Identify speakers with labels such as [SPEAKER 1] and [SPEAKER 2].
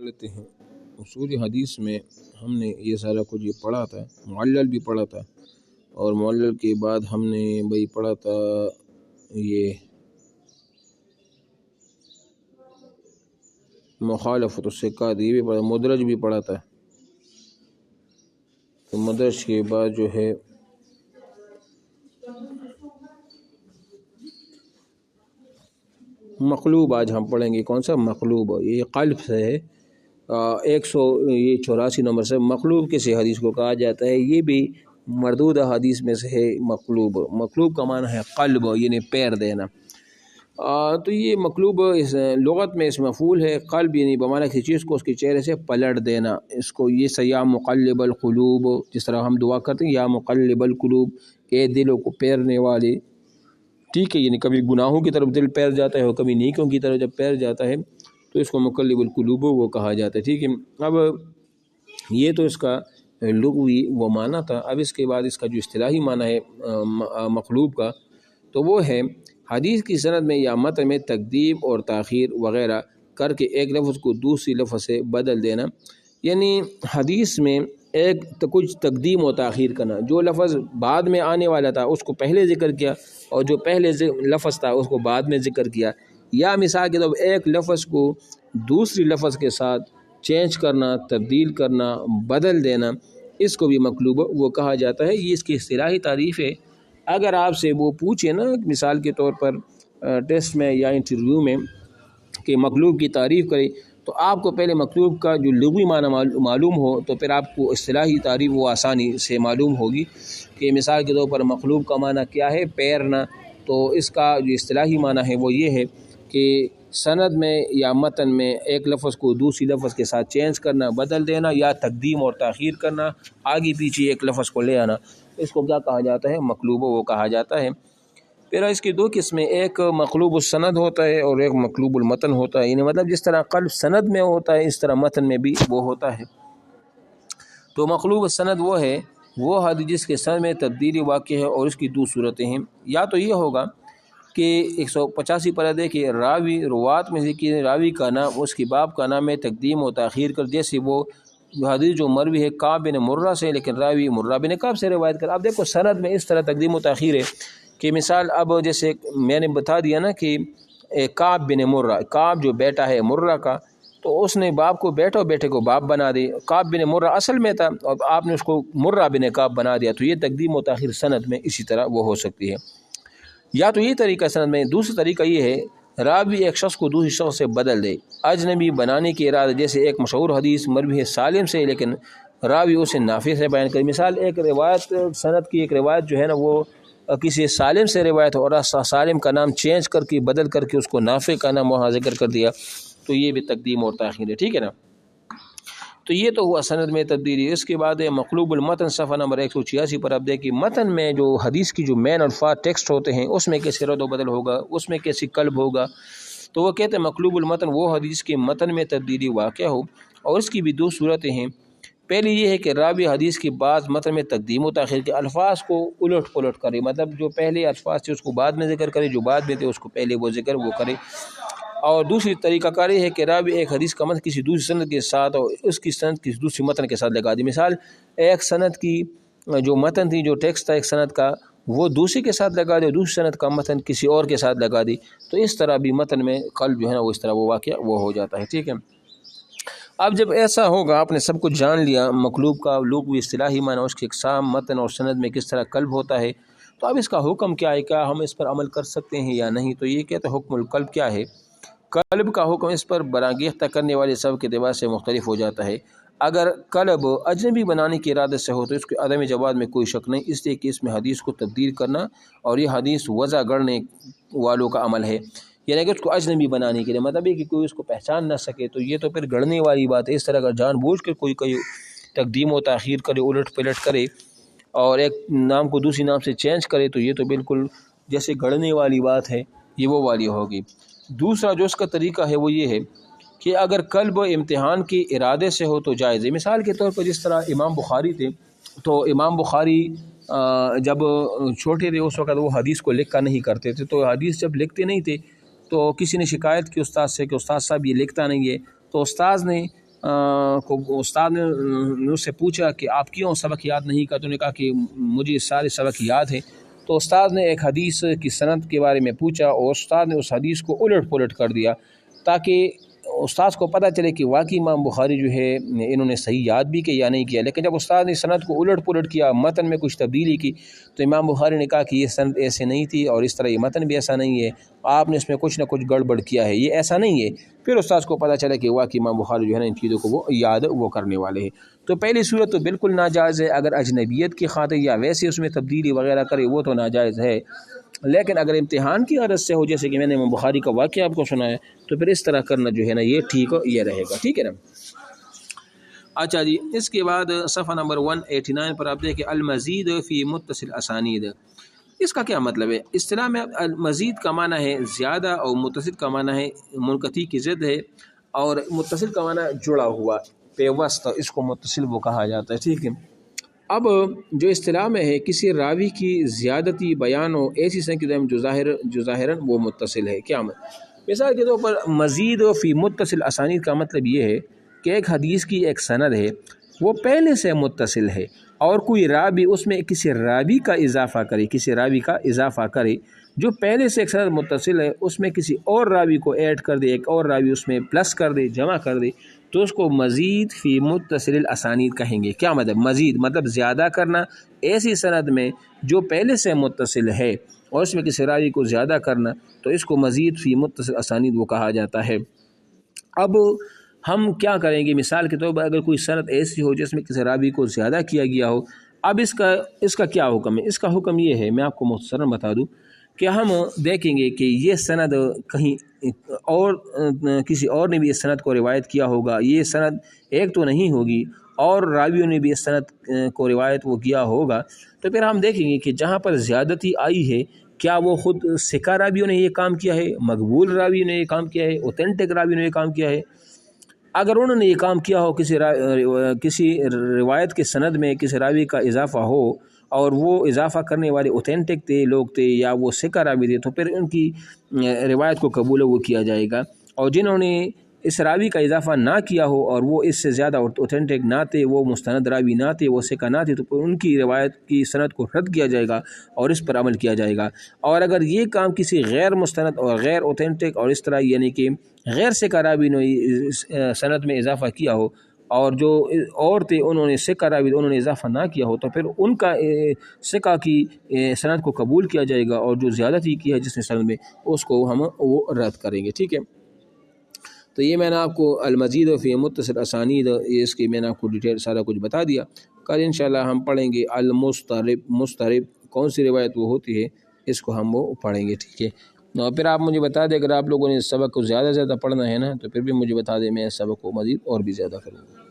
[SPEAKER 1] لیتے ہیں۔ اصول حدیث میں ہم نے یہ سارا کچھ یہ پڑھا تھا، معلل بھی پڑھا تھا، اور معلل کے بعد ہم نے بھائی پڑھا تھا یہ مخالفت الثقات، یہ بھی پڑھا، مدرج بھی پڑھا تھا۔ تو مدرج کے بعد جو ہے مقلوب آج ہم پڑھیں گے۔ کون سا مقلوب؟ یہ قلب سے ہے، 184 نمبر سے مقلوب کسی حدیث کو کہا جاتا ہے، یہ بھی مردود حدیث میں سے ہے۔ مقلوب، مقلوب کا معنی ہے قلب، یعنی پیر دینا۔ تو یہ مقلوب اس لغت میں اس مفعول ہے، قلب یعنی بمعنی کسی چیز کو اس کے چہرے سے پلٹ دینا۔ اس کو یہ یا مقلب القلوب، جس طرح ہم دعا کرتے ہیں یا مقلب القلوب، اے دلوں کو پھیرنے والے، ٹھیک ہے، یعنی کبھی گناہوں کی طرف دل پیر جاتا ہے اور کبھی نیکیوں کی طرف جب پیر جاتا ہے تو اس کو مقلب القلوب وہ کہا جاتا ہے، ٹھیک ہے۔ اب یہ تو اس کا لغوی وہ معنی تھا۔ اب اس کے بعد اس کا جو اصطلاحی معنی ہے مقلوب کا، تو وہ ہے حدیث کی سند میں یا متن میں تقدیم اور تاخیر وغیرہ کر کے ایک لفظ کو دوسری لفظ سے بدل دینا، یعنی حدیث میں کچھ تقدیم و تاخیر کرنا، جو لفظ بعد میں آنے والا تھا اس کو پہلے ذکر کیا، اور جو پہلے لفظ تھا اس کو بعد میں ذکر کیا، یا مثال کے طور پر ایک لفظ کو دوسری لفظ کے ساتھ چینج کرنا، تبدیل کرنا، بدل دینا، اس کو بھی مقلوب وہ کہا جاتا ہے۔ یہ اس کی اصطلاحی تعریف ہے۔ اگر آپ سے وہ پوچھے نا مثال کے طور پر ٹیسٹ میں یا انٹرویو میں کہ مقلوب کی تعریف کرے، تو آپ کو پہلے مقلوب کا جو لغوی معنی معلوم ہو تو پھر آپ کو اصطلاحی تعریف وہ آسانی سے معلوم ہوگی کہ مثال کے طور پر مقلوب کا معنی کیا ہے، پیرنا۔ تو اس کا جو اصطلاحی معنی ہے وہ یہ ہے کہ سند میں یا متن میں ایک لفظ کو دوسری لفظ کے ساتھ چینج کرنا، بدل دینا، یا تقدیم اور تاخیر کرنا، آگے پیچھے ایک لفظ کو لے آنا، اس کو کیا کہا جاتا ہے؟ مقلوب وہ کہا جاتا ہے۔ پھر اس کی دو قسمیں، ایک مقلوب السند ہوتا ہے اور ایک مقلوب المتن ہوتا ہے، یعنی مطلب جس طرح قلب سند میں ہوتا ہے اس طرح متن میں بھی وہ ہوتا ہے۔ تو مقلوب السند وہ ہے وہ حدیث جس کے سند میں تبدیلی واقع ہے، اور اس کی دو صورتیں ہیں۔ یا تو یہ ہوگا کہ 185 پر دے کہ راوی روات میں سے کہ راوی کا نام اس کی باب کا نام ہے تقدیم و تاخیر کر، جیسے وہ حدیث جو مروی ہے کعب بن مرہ سے لیکن راوی مرہ بن کعب سے روایت کر۔ اب دیکھو سند میں اس طرح تقدیم و تاخیر ہے کہ مثال اب جیسے میں نے بتا دیا نا کہ کعب بن مرہ، کعب جو بیٹا ہے مرہ کا، تو اس نے باپ کو بیٹا اور بیٹے کو باپ بنا دی۔ کعب بن مرہ اصل میں تھا اور آپ نے اس کو مرہ بن کعب بنا دیا، تو یہ تقدیم و تاخیر سند میں اسی طرح وہ ہو سکتی ہے۔ یا تو یہ طریقہ سند میں، دوسرا طریقہ یہ ہے راوی ایک شخص کو دوسری شخص سے بدل دے اجنبی بنانے کے ارادے، جیسے ایک مشہور حدیث مروی ہے سالم سے لیکن راوی اسے نافع سے بیان کرے۔ مثال ایک روایت سند کی ایک روایت جو ہے نا وہ کسی سالم سے روایت اور سالم کا نام چینج کر کے بدل کر کے اس کو نافع کا نام وہاں ذکر کر دیا، تو یہ بھی تقدیم اور تاخیر ہے، ٹھیک ہے نا۔ تو یہ تو ہوا سند میں تبدیلی۔ اس کے بعد ہے مقلوب المتن، صفحہ نمبر 186 پر اب دیکھیں متن میں جو حدیث کی جو مین الفاظ ٹیکسٹ ہوتے ہیں اس میں کیسے رد و بدل ہوگا، اس میں کیسی قلب ہوگا۔ تو وہ کہتے ہیں مقلوب المتن وہ حدیث کے متن میں تبدیلی واقع ہو، اور اس کی بھی دو صورتیں ہیں۔ پہلی یہ ہے کہ راوی حدیث کے بعض متن میں تقدیم و تاخیر کے الفاظ کو الٹ پلٹ کرے، مطلب جو پہلے الفاظ تھے اس کو بعد میں ذکر کرے، جو بعد میں تھے اس کو پہلے وہ ذکر وہ کرے۔ اور دوسری طریقہ کار یہ ہے کہ راوی ایک حدیث کا متن کسی دوسری سند کے ساتھ اور اس کی سند کسی دوسری متن کے ساتھ لگا دی۔ مثال ایک سند کی جو متن تھی، جو ٹیکسٹ تھا ایک سند کا، وہ دوسری کے ساتھ لگا دی، دوسری سند کا متن کسی اور کے ساتھ لگا دی، تو اس طرح بھی متن میں قلب جو ہے نا وہ اس طرح وہ واقعہ وہ ہو جاتا ہے، ٹھیک ہے۔ اب جب ایسا ہوگا آپ نے سب کچھ جان لیا، مقلوب کا لغوی اصطلاحی معنی، اس کے اقسام، متن اور سند میں کس طرح قلب ہوتا ہے، تو اب اس کا حکم کیا ہے، کیا ہم اس پر عمل کر سکتے ہیں یا نہیں؟ تو یہ کہتے ہیں حکم القلب کیا ہے؟ قلب کا حکم اس پر برانگیختہ کرنے والے سبب کے اعتبار سے مختلف ہو جاتا ہے۔ اگر قلب اجنبی بنانے کے ارادے سے ہو تو اس کے عدم جواز میں کوئی شک نہیں، اس لیے کہ اس میں حدیث کو تبدیل کرنا اور یہ حدیث وضع گڑنے والوں کا عمل ہے، یعنی کہ اس کو اجنبی بنانے کے لیے، مطلب یہ کہ کوئی اس کو پہچان نہ سکے، تو یہ تو پھر گڑنے والی بات ہے۔ اس طرح اگر جان بوجھ کے کوئی تقدیم و تاخیر کرے، الٹ پلٹ کرے اور ایک نام کو دوسری نام سے چینج کرے، تو یہ تو بالکل جیسے گڑنے والی بات ہے، یہ وہ والی ہوگی۔ دوسرا جو اس کا طریقہ ہے وہ یہ ہے کہ اگر قلب امتحان کے ارادے سے ہو تو جائز ہے۔ مثال کے طور پر جس طرح امام بخاری تھے، تو امام بخاری جب چھوٹے تھے اس وقت وہ حدیث کو لکھا نہیں کرتے تھے، تو حدیث جب لکھتے نہیں تھے تو کسی نے شکایت کی استاد سے کہ استاد صاحب یہ لکھتا نہیں ہے، تو استاد نے کو استاد نے اس سے پوچھا کہ آپ کیوں سبق یاد نہیں کرتے؟ انہوں نے کہا کہ مجھے سارے سبق یاد ہیں۔ تو استاد نے ایک حدیث کی سند کے بارے میں پوچھا اور استاد نے اس حدیث کو الٹ پلٹ کر دیا تاکہ استاد کو پتہ چلے کہ واقعی امام بخاری جو ہے انہوں نے صحیح یاد بھی کیا یا نہیں کیا۔ لیکن جب استاد نے سند کو الٹ پلٹ کیا، متن میں کچھ تبدیلی کی، تو امام بخاری نے کہا کہ یہ سند ایسے نہیں تھی اور اس طرح یہ متن بھی ایسا نہیں ہے، آپ نے اس میں کچھ نہ کچھ گڑبڑ کیا ہے، یہ ایسا نہیں ہے۔ پھر استاد کو پتہ چلا کہ واقعی امام بخاری جو ہے نا ان چیزوں کو وہ یاد وہ کرنے والے ہیں۔ تو پہلی صورت تو بالکل ناجائز ہے، اگر اجنبیت کی خاطر یا ویسے اس میں تبدیلی وغیرہ کرے وہ تو ناجائز ہے، لیکن اگر امتحان کی غرض سے ہو، جیسے کہ میں نے امام بخاری کا واقعہ آپ کو سنایا، تو پھر اس طرح کرنا جو ہے نا یہ ٹھیک یہ رہے گا، ٹھیک ہے نا۔ اچھا جی، اس کے بعد صفحہ نمبر 189 پر آپ دیکھیں المزید فی متصل اسانید۔ اس کا کیا مطلب ہے؟ اصطلاح میں مزید کا معنی ہے زیادہ اور متصل کا معنی ہے منقطع کی ضد ہے، اور متصل کا معنی جڑا ہوا پیوست، اس کو متصل وہ کہا جاتا ہے، ٹھیک ہے۔ اب جو اصطلاح میں ہے کسی راوی کی زیادتی بیان ہو ایسی سنگ جو ظاہراً وہ متصل ہے، کیا مثال کے طور پر مزید فی متصل اسانید کا مطلب یہ ہے کہ ایک حدیث کی ایک سند ہے وہ پہلے سے متصل ہے اور کوئی راوی اس میں کسی راوی کا اضافہ کرے جو پہلے سے ایک سند متصل ہے، اس میں کسی اور راوی کو ایڈ کر دے، ایک اور راوی اس میں پلس کر دے، جمع کر دے، تو اس کو مزید فی متصل الاسانید کہیں گے۔ کیا مطلب؟ مزید مطلب زیادہ کرنا ایسی سند میں جو پہلے سے متصل ہے اور اس میں کسی راوی کو زیادہ کرنا، تو اس کو مزید فی متصل اسانید وہ کہا جاتا ہے۔ اب ہم کیا کریں گے؟ مثال کے طور پر اگر کوئی سند ایسی ہو جس میں کسی راوی کو زیادہ کیا گیا ہو، اب اس کا کیا حکم ہے؟ اس کا حکم یہ ہے، میں آپ کو مختصراً بتا دوں کہ ہم دیکھیں گے کہ یہ سند کہیں اور کسی اور نے بھی اس سند کو روایت کیا ہوگا، یہ سند ایک تو نہیں ہوگی، اور راویوں نے بھی اس سند کو روایت وہ کیا ہوگا، تو پھر ہم دیکھیں گے کہ جہاں پر زیادتی آئی ہے کیا وہ خود ثقہ راویوں نے یہ کام کیا ہے، مقبول راویوں نے یہ کام کیا ہے، اوتھینٹک راویوں نے یہ کام کیا ہے۔ اگر انہوں نے یہ کام کیا ہو، کسی روایت کے سند میں کسی راوی کا اضافہ ہو اور وہ اضافہ کرنے والے اوتھینٹک لوگ تھے یا وہ ثقہ راوی تھے، تو پھر ان کی روایت کو قبول وہ کیا جائے گا، اور جنہوں نے اس راوی کا اضافہ نہ کیا ہو اور وہ اس سے زیادہ اوتھینٹک نہ تھے، وہ مستند راوی نہ تھے، وہ ثقہ نہ تھے، تو پھر ان کی روایت کی سند کو رد کیا جائے گا اور اس پر عمل کیا جائے گا۔ اور اگر یہ کام کسی غیر مستند اور غیر اوتھینٹک اور اس طرح یعنی کہ غیر ثقہ راوی نے سند میں اضافہ کیا ہو اور جو اور تھے انہوں نے ثقہ راوی انہوں نے اضافہ نہ کیا ہو، تو پھر ان کا ثقہ کی سند کو قبول کیا جائے گا، اور جو زیادتی کی ہے جس نے سند میں اس کو ہم وہ رد کریں گے، ٹھیک ہے۔ تو یہ میں نے آپ کو المزید فی متصل اسانید اس کی میں نے آپ کو ڈیٹیل سارا کچھ بتا دیا۔ کل انشاءاللہ ہم پڑھیں گے مسترب کون سی روایت وہ ہوتی ہے، اس کو ہم وہ پڑھیں گے، ٹھیک ہے۔ اور پھر آپ مجھے بتا دیں اگر آپ لوگوں نے سبق کو زیادہ پڑھنا ہے نا، تو پھر بھی مجھے بتا دیں، میں سبق کو مزید اور بھی زیادہ کروں گا۔